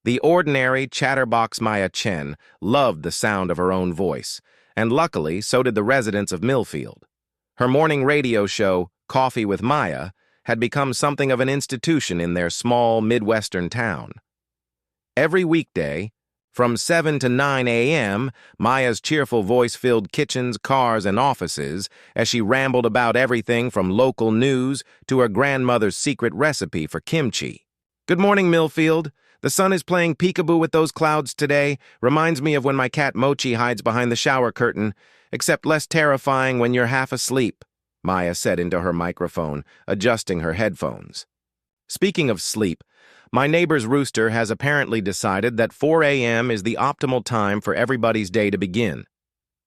The ordinary chatterbox Maya Chen loved the sound of her own voice, and luckily so did the residents of Millfield. Her morning radio show, Coffee with Maya, had become something of an institution in their small Midwestern town. Every weekday, from 7 to 9 a.m., Maya's cheerful voice filled kitchens, cars, and offices as she rambled about everything from local news to her grandmother's secret recipe for kimchi. "Good morning, Millfield. The sun is playing peekaboo with those clouds today. Reminds me of when my cat Mochi hides behind the shower curtain, except less terrifying when you're half asleep," Maya said into her microphone, adjusting her headphones. "Speaking of sleep, my neighbor's rooster has apparently decided that 4 a.m. is the optimal time for everybody's day to begin.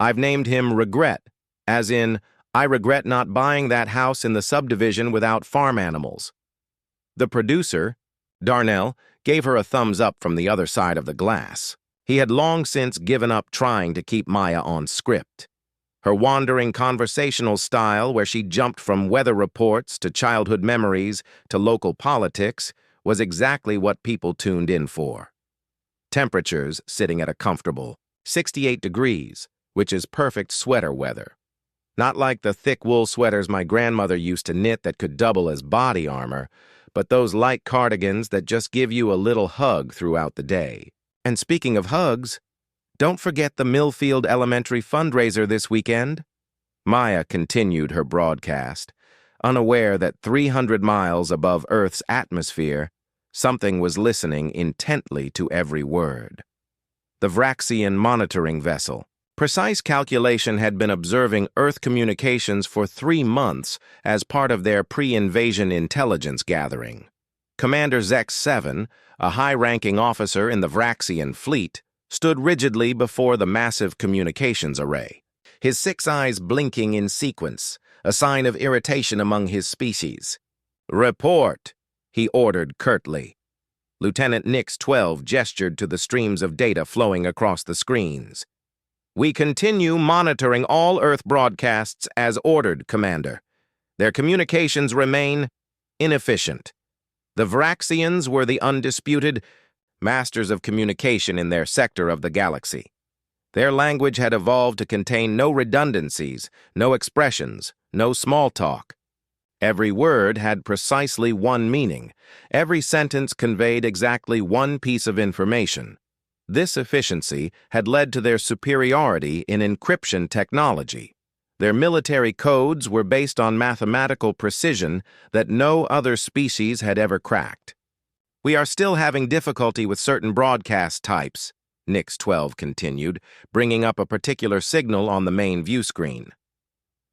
I've named him Regret, as in, I regret not buying that house in the subdivision without farm animals." The producer, Darnell, gave her a thumbs up from the other side of the glass. He had long since given up trying to keep Maya on script. Her wandering conversational style, where she jumped from weather reports to childhood memories to local politics, was exactly what people tuned in for. Temperatures sitting at a comfortable 68 degrees, which is perfect sweater weather. Not like the thick wool sweaters my grandmother used to knit that could double as body armor, but those light cardigans that just give you a little hug throughout the day. And speaking of hugs, don't forget the Millfield Elementary fundraiser this weekend. Maya continued her broadcast, unaware that 300 miles above Earth's atmosphere, something was listening intently to every word. The Vraxian monitoring vessel. Precise calculation had been observing Earth communications for 3 months as part of their pre-invasion intelligence gathering. Commander Zex 7, a high-ranking officer in the Vraxian fleet, stood rigidly before the massive communications array, his 6 eyes blinking in sequence, a sign of irritation among his species. "Report," he ordered curtly. Lieutenant Nix 12 gestured to the streams of data flowing across the screens. "We continue monitoring all Earth broadcasts as ordered, Commander. Their communications remain inefficient. The Vraxians were the undisputed masters of communication in their sector of the galaxy. Their language had evolved to contain no redundancies, no expressions, no small talk. Every word had precisely one meaning. Every sentence conveyed exactly one piece of information. This efficiency had led to their superiority in encryption technology. Their military codes were based on mathematical precision that no other species had ever cracked. We are still having difficulty with certain broadcast types," Nix 12 continued, bringing up a particular signal on the main view screen.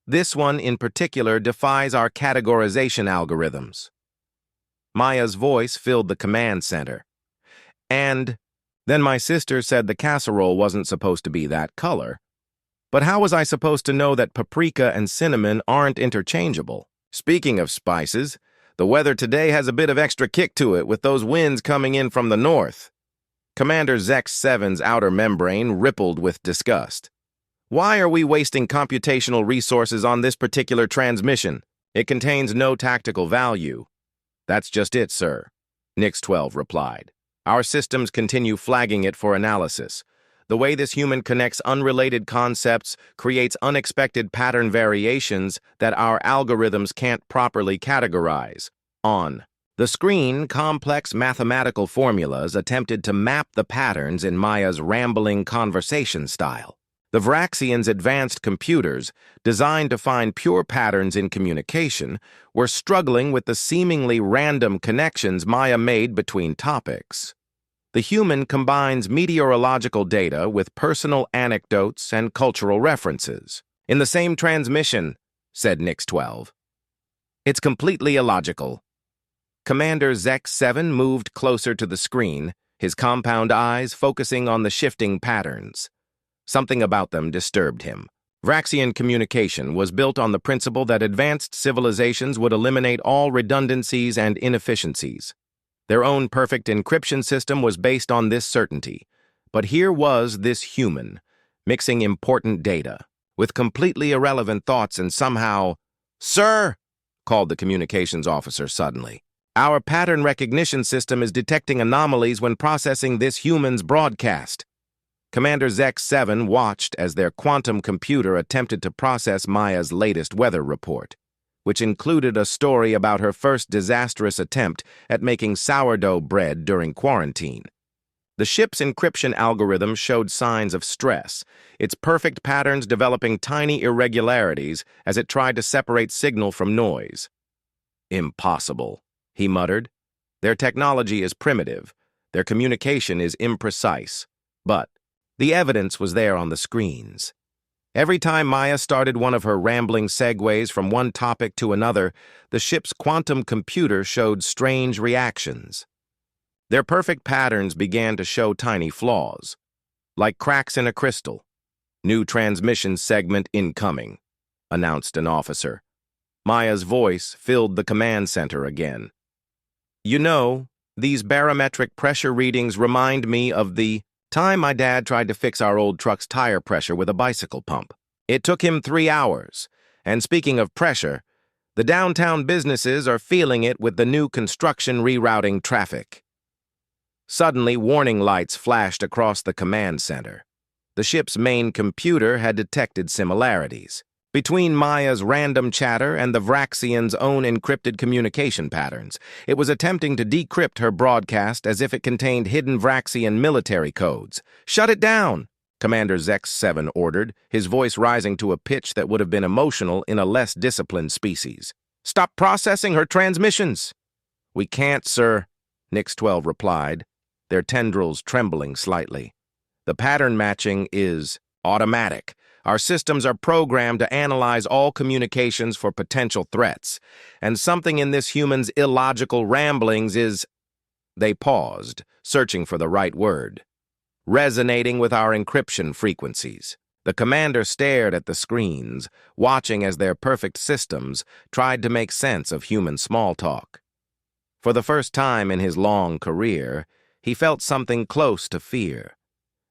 "This one in particular defies our categorization algorithms." Maya's voice filled the command center. "And then my sister said the casserole wasn't supposed to be that color. But how was I supposed to know that paprika and cinnamon aren't interchangeable? Speaking of spices, the weather today has a bit of extra kick to it with those winds coming in from the north." Commander Zex 7's outer membrane rippled with disgust. "Why are we wasting computational resources on this particular transmission? It contains no tactical value." "That's just it, sir," Nix 12 replied. "Our systems continue flagging it for analysis. The way this human connects unrelated concepts creates unexpected pattern variations that our algorithms can't properly categorize." On the screen, complex mathematical formulas attempted to map the patterns in Maya's rambling conversation style. The Vraxians' advanced computers, designed to find pure patterns in communication, were struggling with the seemingly random connections Maya made between topics. The human combines meteorological data with personal anecdotes and cultural references. "In the same transmission," said Nix 12. "It's completely illogical." Commander Zex 7 moved closer to the screen, his compound eyes focusing on the shifting patterns. Something about them disturbed him. Vraxian communication was built on the principle that advanced civilizations would eliminate all redundancies and inefficiencies. Their own perfect encryption system was based on this certainty. But here was this human, mixing important data, with completely irrelevant thoughts and somehow— "Sir!" called the communications officer suddenly. Our pattern recognition system is detecting anomalies when processing this human's broadcast. Commander Zek-7 watched as their quantum computer attempted to process Maya's latest weather report, which included a story about her first disastrous attempt at making sourdough bread during quarantine. The ship's encryption algorithm showed signs of stress, its perfect patterns developing tiny irregularities as it tried to separate signal from noise. "Impossible," he muttered. "Their technology is primitive. Their communication is imprecise. But the evidence was there on the screens. Every time Maya started one of her rambling segues from one topic to another, the ship's quantum computer showed strange reactions. Their perfect patterns began to show tiny flaws, like cracks in a crystal. "New transmission segment incoming," announced an officer. Maya's voice filled the command center again. "You know, these barometric pressure readings remind me of the time my dad tried to fix our old truck's tire pressure with a bicycle pump. It took him 3 hours. And speaking of pressure, the downtown businesses are feeling it with the new construction rerouting traffic." Suddenly, warning lights flashed across the command center. The ship's main computer had detected similarities between Maya's random chatter and the Vraxian's own encrypted communication patterns. It was attempting to decrypt her broadcast as if it contained hidden Vraxian military codes. "Shut it down!" Commander Zek-7 ordered, his voice rising to a pitch that would have been emotional in a less disciplined species. "Stop processing her transmissions!" "We can't, sir," Nix-12 replied, their tendrils trembling slightly. "The pattern matching is automatic. Our systems are programmed to analyze all communications for potential threats, and something in this human's illogical ramblings is—" They paused, searching for the right word. "Resonating with our encryption frequencies." The commander stared at the screens, watching as their perfect systems tried to make sense of human small talk. For the first time in his long career, he felt something close to fear.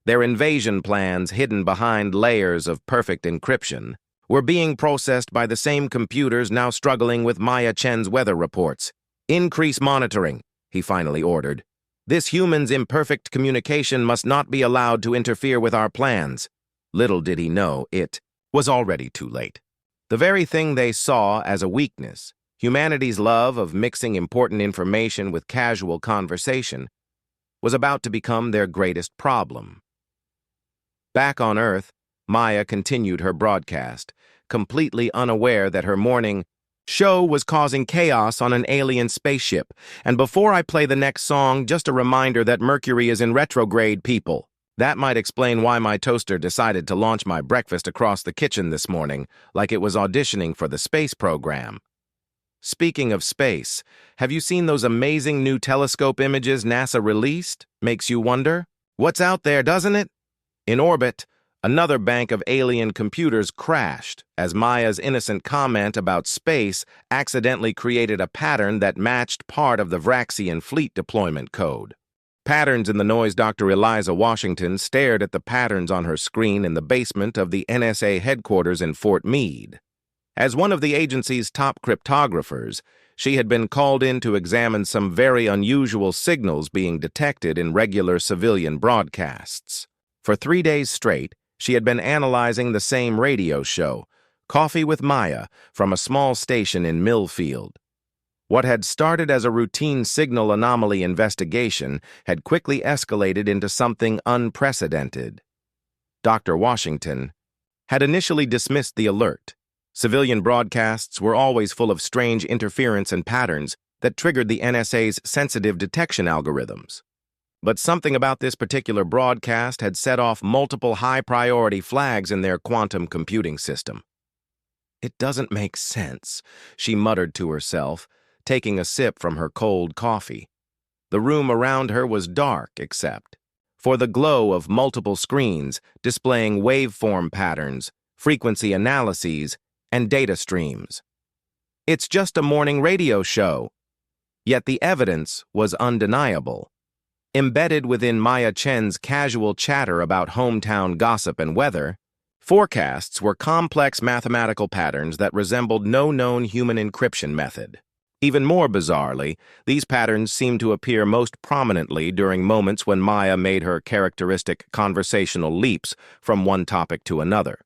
Their invasion plans, hidden behind layers of perfect encryption, were being processed by the same computers now struggling with Maya Chen's weather reports. "Increase monitoring," he finally ordered. "This human's imperfect communication must not be allowed to interfere with our plans." Little did he know it was already too late. The very thing they saw as a weakness, humanity's love of mixing important information with casual conversation, was about to become their greatest problem. Back on Earth, Maya continued her broadcast, completely unaware that her morning show was causing chaos on an alien spaceship. "And before I play the next song, just a reminder that Mercury is in retrograde, people. That might explain why my toaster decided to launch my breakfast across the kitchen this morning, like it was auditioning for the space program." Speaking of space, have you seen those amazing new telescope images NASA released? Makes you wonder? What's out there, doesn't it? In orbit, another bank of alien computers crashed as Maya's innocent comment about space accidentally created a pattern that matched part of the Vraxian fleet deployment code. Patterns in the noise. Dr. Eliza Washington stared at the patterns on her screen in the basement of the NSA headquarters in Fort Meade. As one of the agency's top cryptographers, she had been called in to examine some very unusual signals being detected in regular civilian broadcasts. For 3 days straight, she had been analyzing the same radio show, Coffee with Maya, from a small station in Millfield. What had started as a routine signal anomaly investigation had quickly escalated into something unprecedented. Dr. Washington had initially dismissed the alert. Civilian broadcasts were always full of strange interference and patterns that triggered the NSA's sensitive detection algorithms. But something about this particular broadcast had set off multiple high-priority flags in their quantum computing system. "It doesn't make sense," she muttered to herself, taking a sip from her cold coffee. The room around her was dark except for the glow of multiple screens displaying waveform patterns, frequency analyses, and data streams. It's just a morning radio show. Yet the evidence was undeniable. Embedded within Maya Chen's casual chatter about hometown gossip and weather, forecasts were complex mathematical patterns that resembled no known human encryption method. Even more bizarrely, these patterns seemed to appear most prominently during moments when Maya made her characteristic conversational leaps from one topic to another.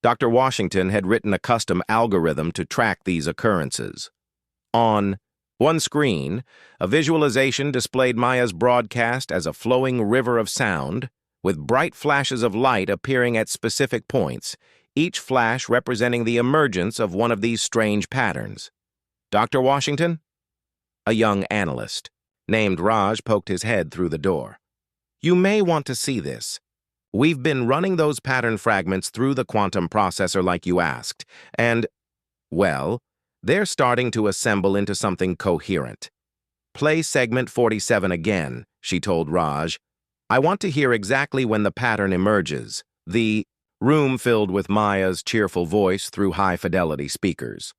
Dr. Washington had written a custom algorithm to track these occurrences. On one screen, a visualization displayed Maya's broadcast as a flowing river of sound, with bright flashes of light appearing at specific points, each flash representing the emergence of one of these strange patterns. Dr. Washington? A young analyst, named Raj, poked his head through the door. You may want to see this. We've been running those pattern fragments through the quantum processor like you asked, and, well, they're starting to assemble into something coherent. Play segment 47 again, she told Raj. I want to hear exactly when the pattern emerges. The room filled with Maya's cheerful voice through high-fidelity speakers.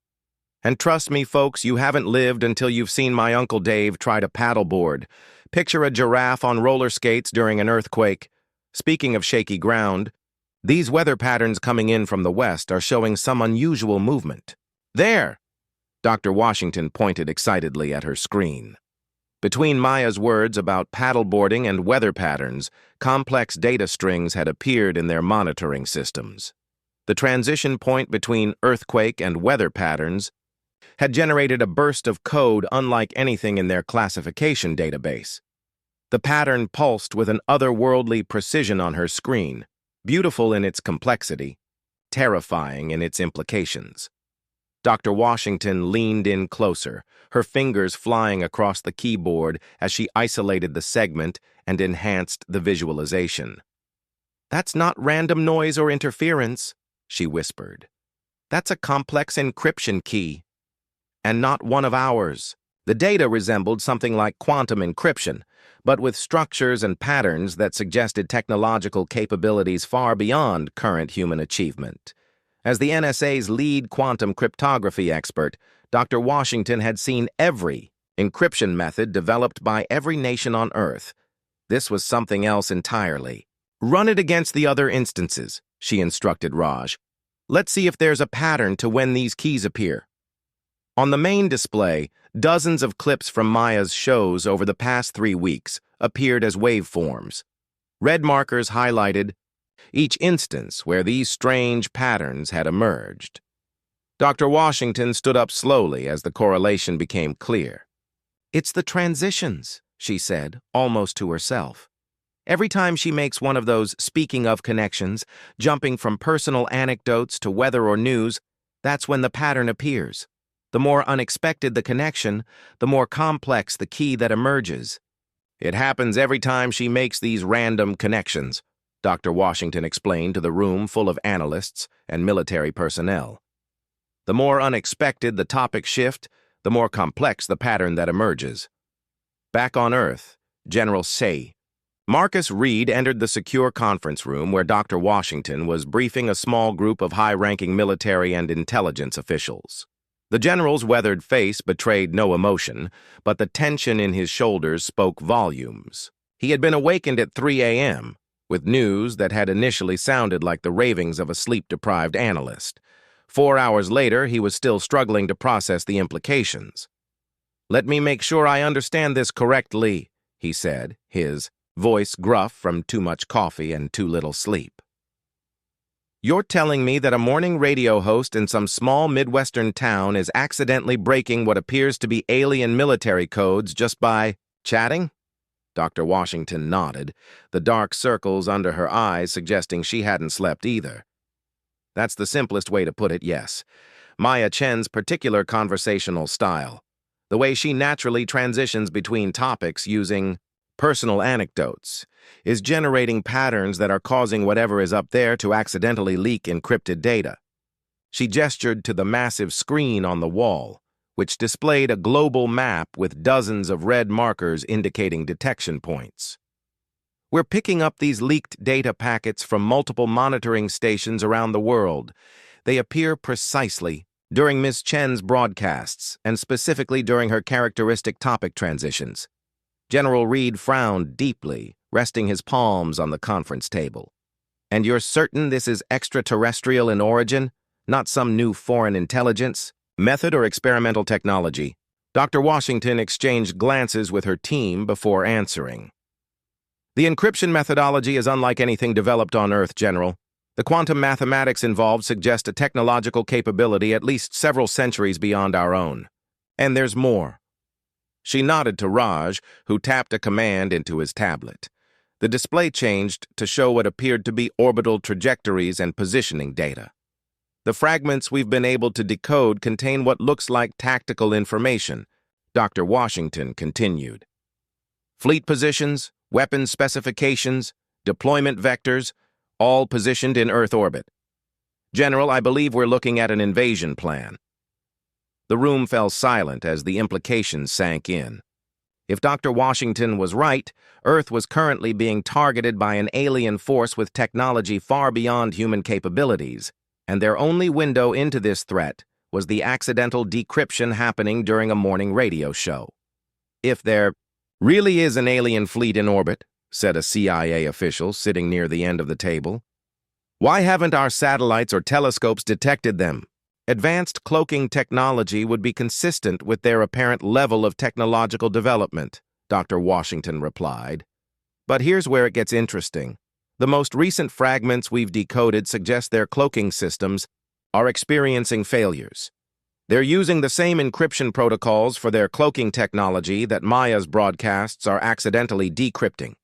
And trust me, folks, you haven't lived until you've seen my Uncle Dave try to paddleboard. Picture a giraffe on roller skates during an earthquake. Speaking of shaky ground, these weather patterns coming in from the west are showing some unusual movement. There! Dr. Washington pointed excitedly at her screen. Between Maya's words about paddleboarding and weather patterns, complex data strings had appeared in their monitoring systems. The transition point between earthquake and weather patterns had generated a burst of code unlike anything in their classification database. The pattern pulsed with an otherworldly precision on her screen, beautiful in its complexity, terrifying in its implications. Dr. Washington leaned in closer, her fingers flying across the keyboard as she isolated the segment and enhanced the visualization. That's not random noise or interference, she whispered. That's a complex encryption key. And not one of ours. The data resembled something like quantum encryption, but with structures and patterns that suggested technological capabilities far beyond current human achievement. As the NSA's lead quantum cryptography expert, Dr. Washington had seen every encryption method developed by every nation on Earth. This was something else entirely. Run it against the other instances, she instructed Raj. Let's see if there's a pattern to when these keys appear. On the main display, dozens of clips from Maya's shows over the past 3 weeks appeared as waveforms. Red markers highlighted each instance where these strange patterns had emerged. Dr. Washington stood up slowly as the correlation became clear. It's the transitions, she said, almost to herself. Every time she makes one of those speaking of connections, jumping from personal anecdotes to weather or news, that's when the pattern appears. The more unexpected the connection, the more complex the key that emerges. It happens every time she makes these random connections, Dr. Washington explained to the room full of analysts and military personnel. The more unexpected the topic shift, the more complex the pattern that emerges. Back on Earth, General Say. Marcus Reed entered the secure conference room where Dr. Washington was briefing a small group of high-ranking military and intelligence officials. The general's weathered face betrayed no emotion, but the tension in his shoulders spoke volumes. He had been awakened at 3 a.m., with news that had initially sounded like the ravings of a sleep-deprived analyst. 4 hours later, he was still struggling to process the implications. Let me make sure I understand this correctly, he said, his voice gruff from too much coffee and too little sleep. You're telling me that a morning radio host in some small Midwestern town is accidentally breaking what appears to be alien military codes just by chatting? Dr. Washington nodded, the dark circles under her eyes suggesting she hadn't slept either. That's the simplest way to put it, yes. Maya Chen's particular conversational style, the way she naturally transitions between topics using personal anecdotes, is generating patterns that are causing whatever is up there to accidentally leak encrypted data. She gestured to the massive screen on the wall, which displayed a global map with dozens of red markers indicating detection points. We're picking up these leaked data packets from multiple monitoring stations around the world. They appear precisely during Ms. Chen's broadcasts, and specifically during her characteristic topic transitions. General Reed frowned deeply, resting his palms on the conference table. And you're certain this is extraterrestrial in origin, not some new foreign intelligence, method, or experimental technology? Dr. Washington exchanged glances with her team before answering. The encryption methodology is unlike anything developed on Earth, General. The quantum mathematics involved suggest a technological capability at least several centuries beyond our own. And there's more. She nodded to Raj, who tapped a command into his tablet. The display changed to show what appeared to be orbital trajectories and positioning data. The fragments we've been able to decode contain what looks like tactical information, Dr. Washington continued. Fleet positions, weapons specifications, deployment vectors, all positioned in Earth orbit. General, I believe we're looking at an invasion plan. The room fell silent as the implications sank in. If Dr. Washington was right, Earth was currently being targeted by an alien force with technology far beyond human capabilities, and their only window into this threat was the accidental decryption happening during a morning radio show. If there really is an alien fleet in orbit, said a CIA official sitting near the end of the table, why haven't our satellites or telescopes detected them? Advanced cloaking technology would be consistent with their apparent level of technological development, Dr. Washington replied. But here's where it gets interesting. The most recent fragments we've decoded suggest their cloaking systems are experiencing failures. They're using the same encryption protocols for their cloaking technology that Maya's broadcasts are accidentally decrypting.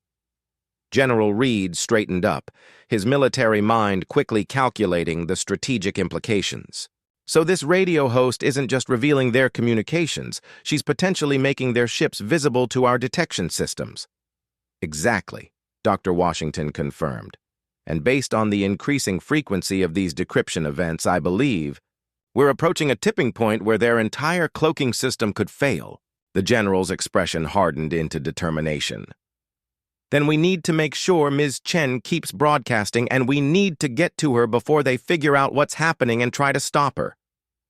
General Reed straightened up, his military mind quickly calculating the strategic implications. So this radio host isn't just revealing their communications, she's potentially making their ships visible to our detection systems. Exactly, Dr. Washington confirmed. And based on the increasing frequency of these decryption events, I believe we're approaching a tipping point where their entire cloaking system could fail. The general's expression hardened into determination. Then we need to make sure Ms. Chen keeps broadcasting, and we need to get to her before they figure out what's happening and try to stop her.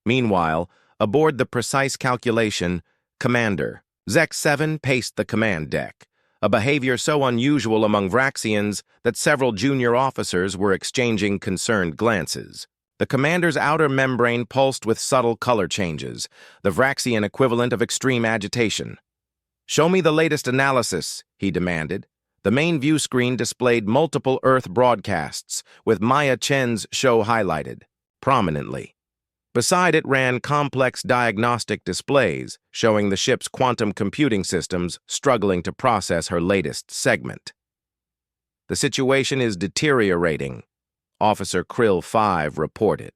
Meanwhile, aboard the precise calculation, Commander Zek-7 paced the command deck, a behavior so unusual among Vraxians that several junior officers were exchanging concerned glances. The commander's outer membrane pulsed with subtle color changes, the Vraxian equivalent of extreme agitation. "Show me the latest analysis," he demanded. The main view screen displayed multiple Earth broadcasts, with Maya Chen's show highlighted prominently. Beside it ran complex diagnostic displays showing the ship's quantum computing systems struggling to process her latest segment. "The situation is deteriorating," Officer Krill 5 reported,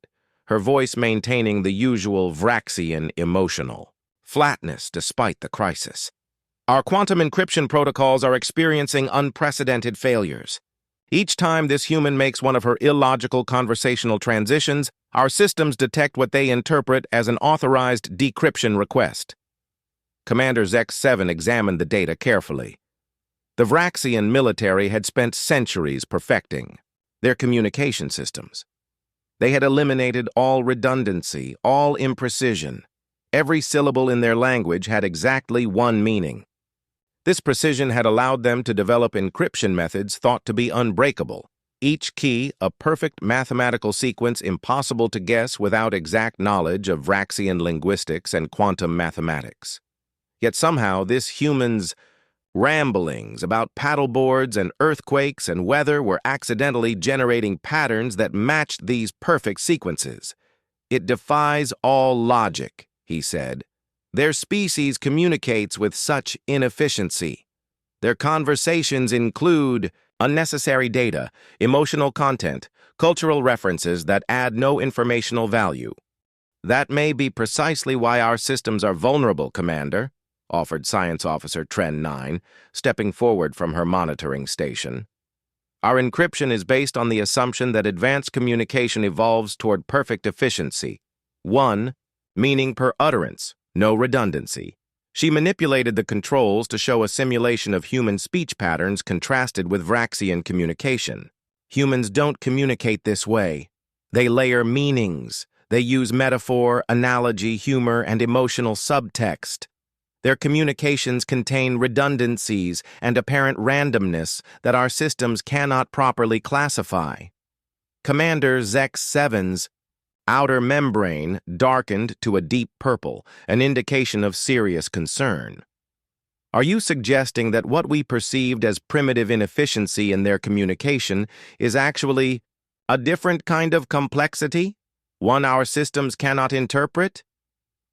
her voice maintaining the usual Vraxian emotional flatness despite the crisis. "Our quantum encryption protocols are experiencing unprecedented failures. Each time this human makes one of her illogical conversational transitions, our systems detect what they interpret as an authorized decryption request." Commander Zek-7 examined the data carefully. The Vraxian military had spent centuries perfecting their communication systems. They had eliminated all redundancy, all imprecision. Every syllable in their language had exactly one meaning. This precision had allowed them to develop encryption methods thought to be unbreakable, each key a perfect mathematical sequence impossible to guess without exact knowledge of Vraxian linguistics and quantum mathematics. Yet somehow this human's ramblings about paddleboards and earthquakes and weather were accidentally generating patterns that matched these perfect sequences. "It defies all logic," he said. "Their species communicates with such inefficiency. Their conversations include unnecessary data, emotional content, cultural references that add no informational value." "That may be precisely why our systems are vulnerable, Commander," offered Science Officer Tren 9, stepping forward from her monitoring station. "Our encryption is based on the assumption that advanced communication evolves toward perfect efficiency. 1 meaning per utterance, no redundancy. She manipulated the controls to show a simulation of human speech patterns contrasted with Vraxian communication. Humans don't communicate this way. They layer meanings. They use metaphor, analogy, humor, and emotional subtext. Their communications contain redundancies and apparent randomness that our systems cannot properly classify." Commander Zek-7's outer membrane darkened to a deep purple, an indication of serious concern. Are you suggesting that what we perceived as primitive inefficiency in their communication is actually a different kind of complexity? One our systems cannot interpret?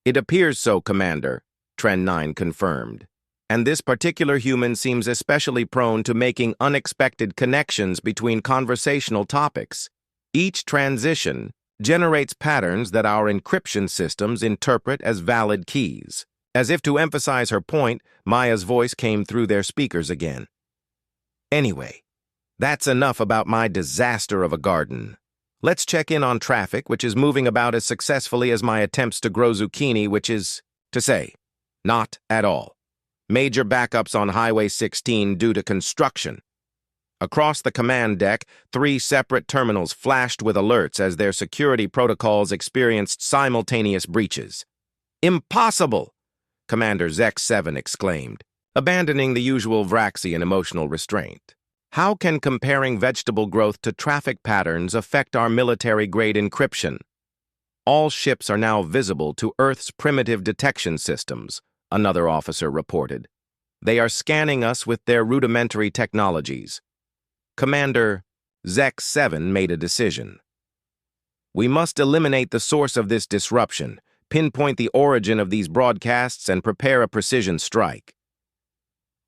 It appears so, Commander, Trend 9 confirmed. And this particular human seems especially prone to making unexpected connections between conversational topics. Each transition generates patterns that our encryption systems interpret as valid keys. As if to emphasize her point, Maya's voice came through their speakers again. Anyway, that's enough about my disaster of a garden. Let's check in on traffic, which is moving about as successfully as my attempts to grow zucchini, which is, to say, not at all. Major backups on Highway 16 due to construction. Across the command deck, 3 separate terminals flashed with alerts as their security protocols experienced simultaneous breaches. Impossible! Commander Zex-7 exclaimed, abandoning the usual Vraxian emotional restraint. How can comparing vegetable growth to traffic patterns affect our military-grade encryption? All ships are now visible to Earth's primitive detection systems, another officer reported. They are scanning us with their rudimentary technologies. Commander Zex-7 made a decision. We must eliminate the source of this disruption, pinpoint the origin of these broadcasts, and prepare a precision strike.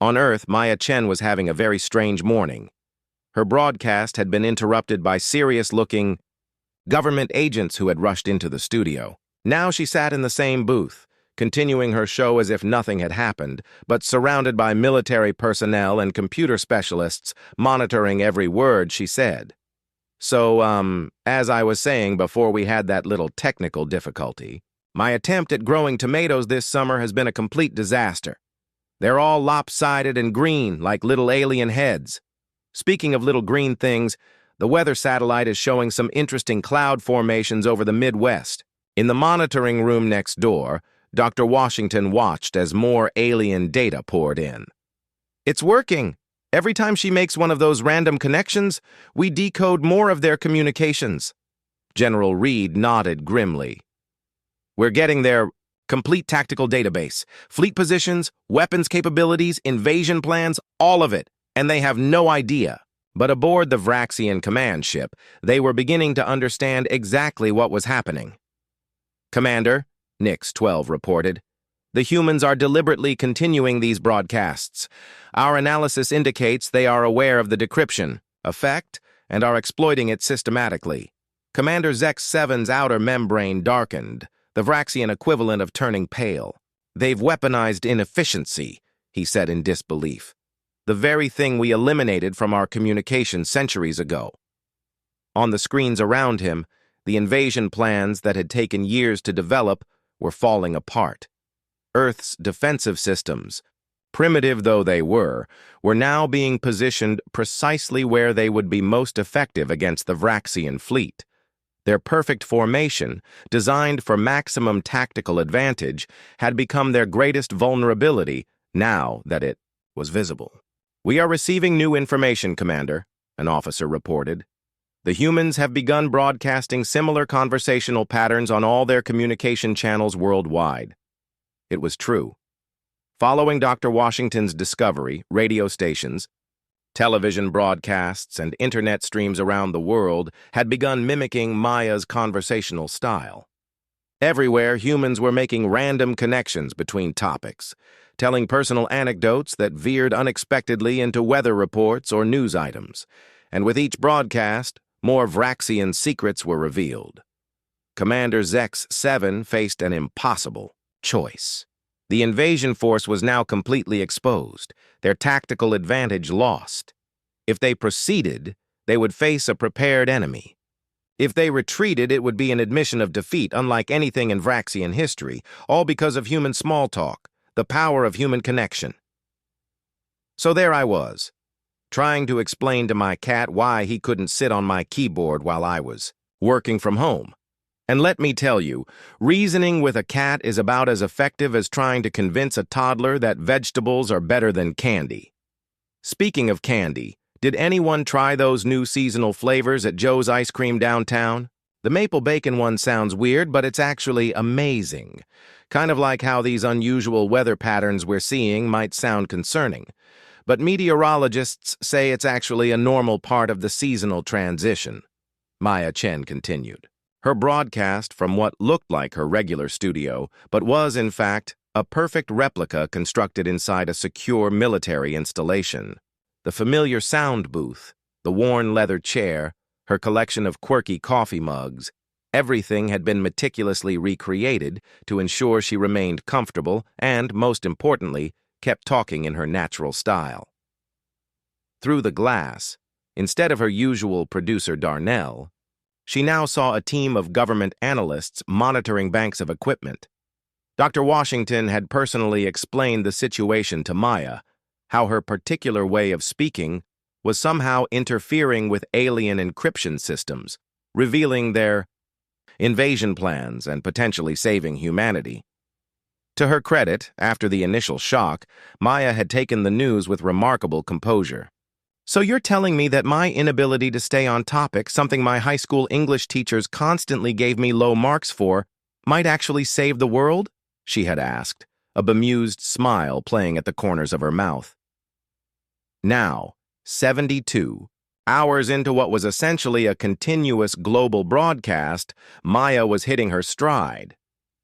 On Earth, Maya Chen was having a very strange morning. Her broadcast had been interrupted by serious-looking government agents who had rushed into the studio. Now she sat in the same booth, continuing her show as if nothing had happened, but surrounded by military personnel and computer specialists monitoring every word she said. So, as I was saying before we had that little technical difficulty, my attempt at growing tomatoes this summer has been a complete disaster. They're all lopsided and green, like little alien heads. Speaking of little green things, the weather satellite is showing some interesting cloud formations over the Midwest. In the monitoring room next door, Dr. Washington watched as more alien data poured in. It's working. Every time she makes one of those random connections, we decode more of their communications. General Reed nodded grimly. We're getting their complete tactical database, fleet positions, weapons capabilities, invasion plans, all of it, and they have no idea. But aboard the Vraxian command ship, they were beginning to understand exactly what was happening. Commander, Nix 12 reported, the humans are deliberately continuing these broadcasts. Our analysis indicates they are aware of the decryption effect and are exploiting it systematically. Commander Zex-7's outer membrane darkened, the Vraxian equivalent of turning pale. They've weaponized inefficiency, he said in disbelief. The very thing we eliminated from our communication centuries ago. On the screens around him, the invasion plans that had taken years to develop were falling apart. Earth's defensive systems, primitive though they were now being positioned precisely where they would be most effective against the Vraxian fleet. Their perfect formation, designed for maximum tactical advantage, had become their greatest vulnerability now that it was visible. We are receiving new information, Commander, an officer reported. The humans have begun broadcasting similar conversational patterns on all their communication channels worldwide. It was true. Following Dr. Washington's discovery, radio stations, television broadcasts, and internet streams around the world had begun mimicking Maya's conversational style. Everywhere, humans were making random connections between topics, telling personal anecdotes that veered unexpectedly into weather reports or news items, and with each broadcast, more Vraxian secrets were revealed. Commander Zex-7 faced an impossible choice. The invasion force was now completely exposed, their tactical advantage lost. If they proceeded, they would face a prepared enemy. If they retreated, it would be an admission of defeat, unlike anything in Vraxian history, all because of human small talk, the power of human connection. So there I was, trying to explain to my cat why he couldn't sit on my keyboard while I was working from home. And let me tell you, reasoning with a cat is about as effective as trying to convince a toddler that vegetables are better than candy. Speaking of candy, did anyone try those new seasonal flavors at Joe's Ice Cream downtown? The maple bacon one sounds weird, but it's actually amazing. Kind of like how these unusual weather patterns we're seeing might sound concerning. But meteorologists say it's actually a normal part of the seasonal transition. Maya Chen continued. Her broadcast from what looked like her regular studio, but was, in fact, a perfect replica constructed inside a secure military installation. The familiar sound booth, the worn leather chair, her collection of quirky coffee mugs, everything had been meticulously recreated to ensure she remained comfortable and, most importantly, kept talking in her natural style. Through the glass, instead of her usual producer Darnell, she now saw a team of government analysts monitoring banks of equipment. Dr. Washington had personally explained the situation to Maya, how her particular way of speaking was somehow interfering with alien encryption systems, revealing their invasion plans and potentially saving humanity. To her credit, after the initial shock, Maya had taken the news with remarkable composure. So you're telling me that my inability to stay on topic, something my high school English teachers constantly gave me low marks for, might actually save the world? She had asked, a bemused smile playing at the corners of her mouth. Now, 72 hours into what was essentially a continuous global broadcast, Maya was hitting her stride.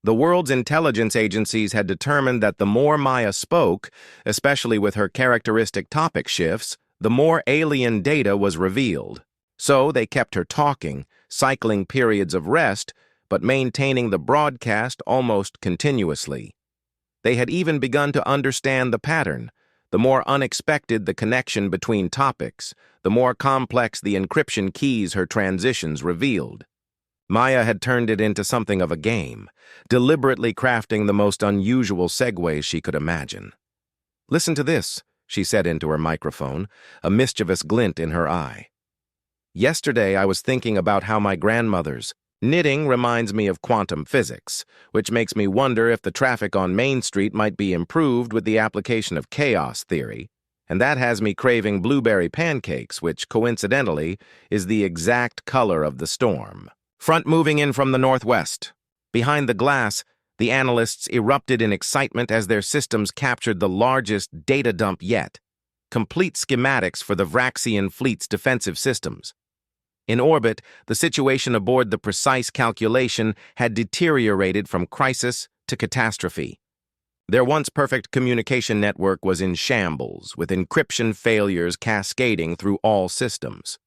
The world's intelligence agencies had determined that the more Maya spoke, especially with her characteristic topic shifts, the more alien data was revealed. So they kept her talking, cycling periods of rest, but maintaining the broadcast almost continuously. They had even begun to understand the pattern. The more unexpected the connection between topics, the more complex the encryption keys her transitions revealed. Maya had turned it into something of a game, deliberately crafting the most unusual segues she could imagine. "Listen to this," she said into her microphone, a mischievous glint in her eye. "Yesterday I was thinking about how my grandmother's knitting reminds me of quantum physics, which makes me wonder if the traffic on Main Street might be improved with the application of chaos theory, and that has me craving blueberry pancakes, which, coincidentally, is the exact color of the storm." Front moving in from the northwest. Behind the glass, the analysts erupted in excitement as their systems captured the largest data dump yet, complete schematics for the Vraxian fleet's defensive systems. In orbit, the situation aboard the precise calculation had deteriorated from crisis to catastrophe. Their once perfect communication network was in shambles, with encryption failures cascading through all systems.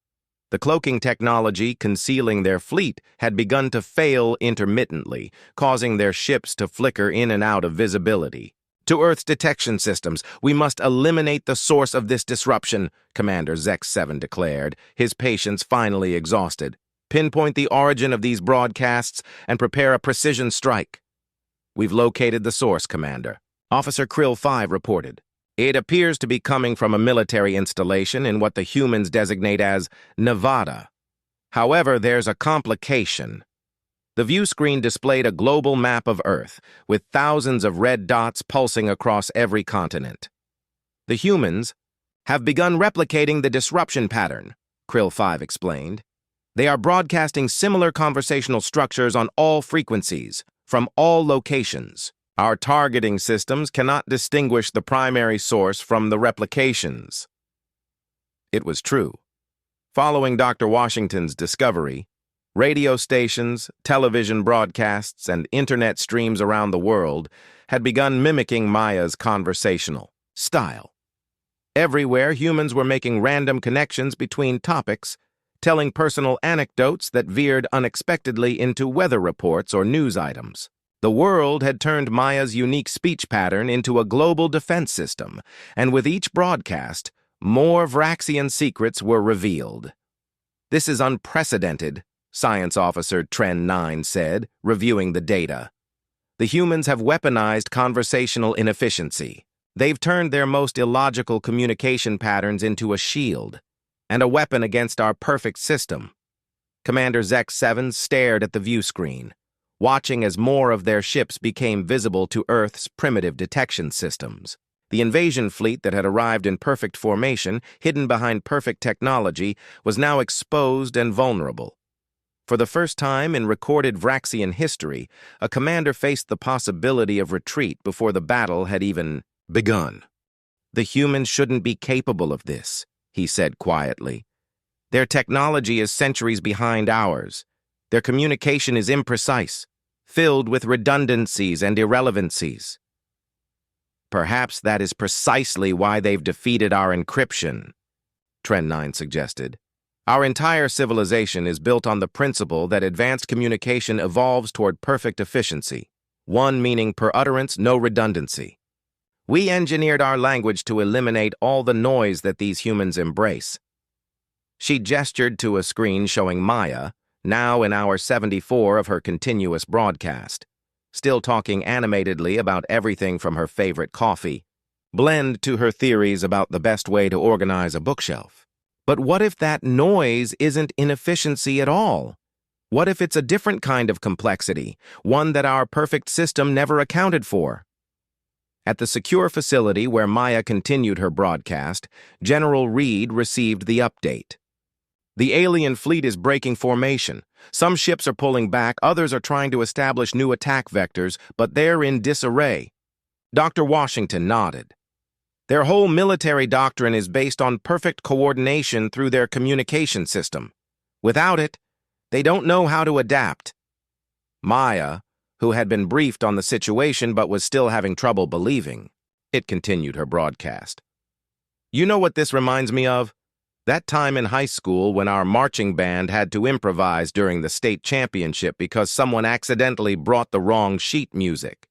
The cloaking technology concealing their fleet had begun to fail intermittently, causing their ships to flicker in and out of visibility. "To Earth's detection systems, we must eliminate the source of this disruption," Commander Zex-7 declared, his patience finally exhausted. "Pinpoint the origin of these broadcasts and prepare a precision strike." "We've located the source, Commander," Officer Krill 5 reported. "It appears to be coming from a military installation in what the humans designate as Nevada. However, there's a complication." The view screen displayed a global map of Earth, with thousands of red dots pulsing across every continent. "The humans have begun replicating the disruption pattern," Krill 5 explained. "They are broadcasting similar conversational structures on all frequencies, from all locations. Our targeting systems cannot distinguish the primary source from the replications." It was true. Following Dr. Washington's discovery, radio stations, television broadcasts, and internet streams around the world had begun mimicking Maya's conversational style. Everywhere, humans were making random connections between topics, telling personal anecdotes that veered unexpectedly into weather reports or news items. The world had turned Maya's unique speech pattern into a global defense system, and with each broadcast, more Vraxian secrets were revealed. "This is unprecedented," Science Officer Tren 9 said, reviewing the data. "The humans have weaponized conversational inefficiency. They've turned their most illogical communication patterns into a shield, and a weapon against our perfect system." Commander Zex-7 stared at the view screen, watching as more of their ships became visible to Earth's primitive detection systems. The invasion fleet that had arrived in perfect formation, hidden behind perfect technology, was now exposed and vulnerable. For the first time in recorded Vraxian history, a commander faced the possibility of retreat before the battle had even begun. "The humans shouldn't be capable of this," he said quietly. "Their technology is centuries behind ours. Their communication is imprecise, filled with redundancies and irrelevancies. Perhaps that is precisely why they've defeated our encryption," Trend 9 suggested. "Our entire civilization is built on the principle that advanced communication evolves toward perfect efficiency, one meaning per utterance, no redundancy. We engineered our language to eliminate all the noise that these humans embrace." She gestured to a screen showing Maya, now in hour 74 of her continuous broadcast, still talking animatedly about everything from her favorite coffee, blend to her theories about the best way to organize a bookshelf. But what if that noise isn't inefficiency at all? What if it's a different kind of complexity, one that our perfect system never accounted for? At the secure facility where Maya continued her broadcast, General Reed received the update. "The alien fleet is breaking formation. Some ships are pulling back, others are trying to establish new attack vectors, but they're in disarray." Dr. Washington nodded. "Their whole military doctrine is based on perfect coordination through their communication system. Without it, they don't know how to adapt." Maya, who had been briefed on the situation but was still having trouble believing, it continued her broadcast. "You know what this reminds me of? That time in high school when our marching band had to improvise during the state championship because someone accidentally brought the wrong sheet music.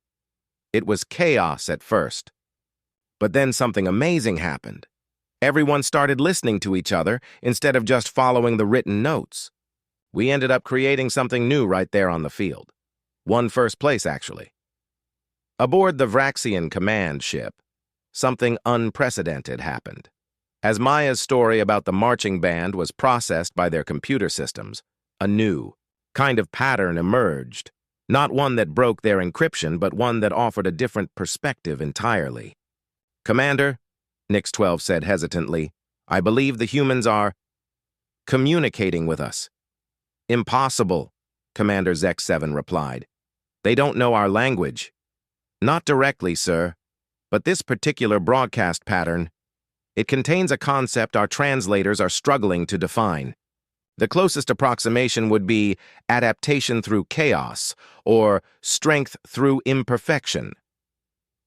It was chaos at first. But then something amazing happened. Everyone started listening to each other instead of just following the written notes. We ended up creating something new right there on the field. Won first place, actually." Aboard the Vraxian command ship, something unprecedented happened. As Maya's story about the marching band was processed by their computer systems, a new kind of pattern emerged. Not one that broke their encryption, but one that offered a different perspective entirely. "Commander," Nix-12 said hesitantly, "I believe the humans are communicating with us." "Impossible," Commander Zex-7 replied. "They don't know our language." "Not directly, sir, but this particular broadcast pattern, it contains a concept our translators are struggling to define. The closest approximation would be adaptation through chaos or strength through imperfection."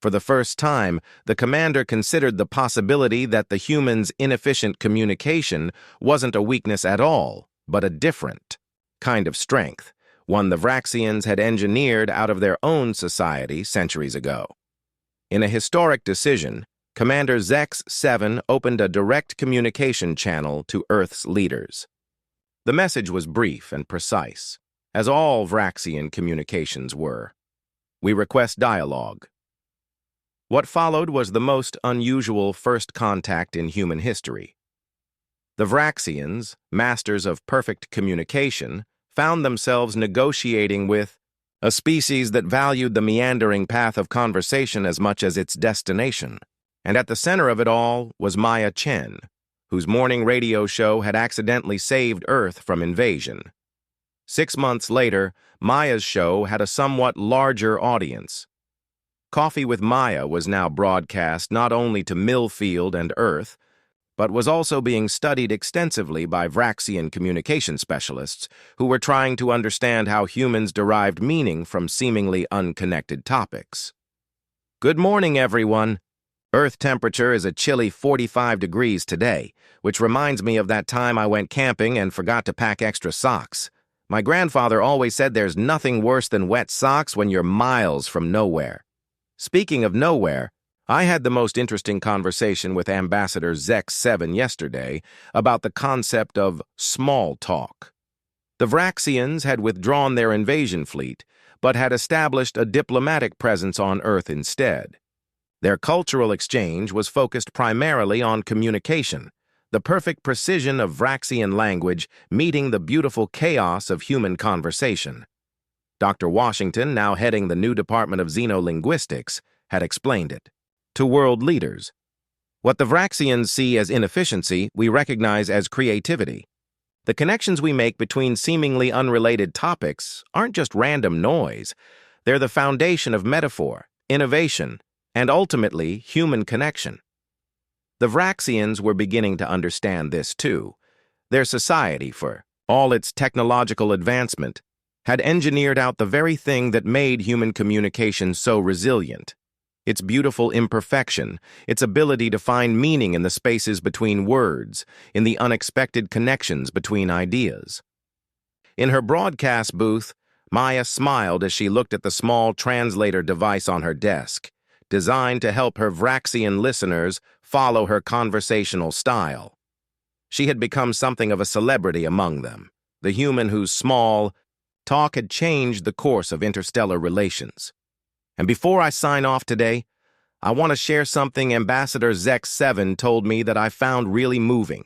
For the first time, the commander considered the possibility that the humans' inefficient communication wasn't a weakness at all, but a different kind of strength, one the Vraxians had engineered out of their own society centuries ago. In a historic decision, Commander Zex-7 opened a direct communication channel to Earth's leaders. The message was brief and precise, as all Vraxian communications were. "We request dialogue." What followed was the most unusual first contact in human history. The Vraxians, masters of perfect communication, found themselves negotiating with a species that valued the meandering path of conversation as much as its destination. And at the center of it all was Maya Chen, whose morning radio show had accidentally saved Earth from invasion. 6 months later, Maya's show had a somewhat larger audience. Coffee with Maya was now broadcast not only to Millfield and Earth, but was also being studied extensively by Vraxian communication specialists who were trying to understand how humans derived meaning from seemingly unconnected topics. "Good morning, everyone. Earth temperature is a chilly 45 degrees today, which reminds me of that time I went camping and forgot to pack extra socks. My grandfather always said there's nothing worse than wet socks when you're miles from nowhere." Speaking of nowhere, I had the most interesting conversation with Ambassador Zex-7 yesterday about the concept of small talk. The Vraxians had withdrawn their invasion fleet, but had established a diplomatic presence on Earth instead. Their cultural exchange was focused primarily on communication, the perfect precision of Vraxian language meeting the beautiful chaos of human conversation. Dr. Washington, now heading the new Department of Xenolinguistics, had explained it to world leaders. "What the Vraxians see as inefficiency, we recognize as creativity. The connections we make between seemingly unrelated topics aren't just random noise. They're the foundation of metaphor, innovation, and ultimately human connection. The Vraxians were beginning to understand this too. Their society, for all its technological advancement, had engineered out the very thing that made human communication so resilient. Its beautiful imperfection, its ability to find meaning in the spaces between words, in the unexpected connections between ideas. In her broadcast booth, Maya smiled as she looked at the small translator device on her desk, designed to help her Vraxian listeners follow her conversational style. She had become something of a celebrity among them, the human whose small talk had changed the course of interstellar relations. And before I sign off today, I want to share something Ambassador Zex-7 told me that I found really moving.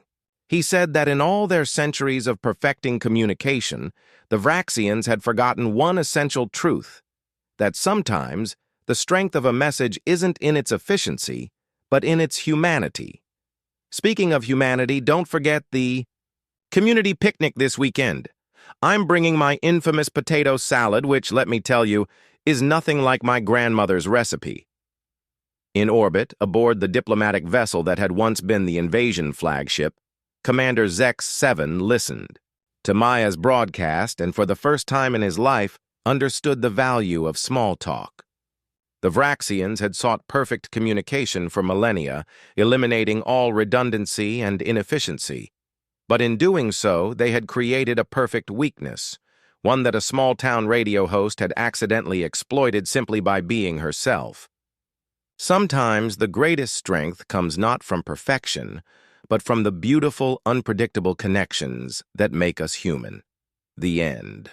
He said that in all their centuries of perfecting communication, the Vraxians had forgotten one essential truth, that sometimes the strength of a message isn't in its efficiency, but in its humanity. Speaking of humanity, don't forget the community picnic this weekend. I'm bringing my infamous potato salad, which, let me tell you, is nothing like my grandmother's recipe. In orbit, aboard the diplomatic vessel that had once been the invasion flagship, Commander Zex-7 listened to Maya's broadcast and for the first time in his life understood the value of small talk. The Vraxians had sought perfect communication for millennia, eliminating all redundancy and inefficiency. But in doing so, they had created a perfect weakness, one that a small-town radio host had accidentally exploited simply by being herself. Sometimes the greatest strength comes not from perfection, but from the beautiful, unpredictable connections that make us human. The end.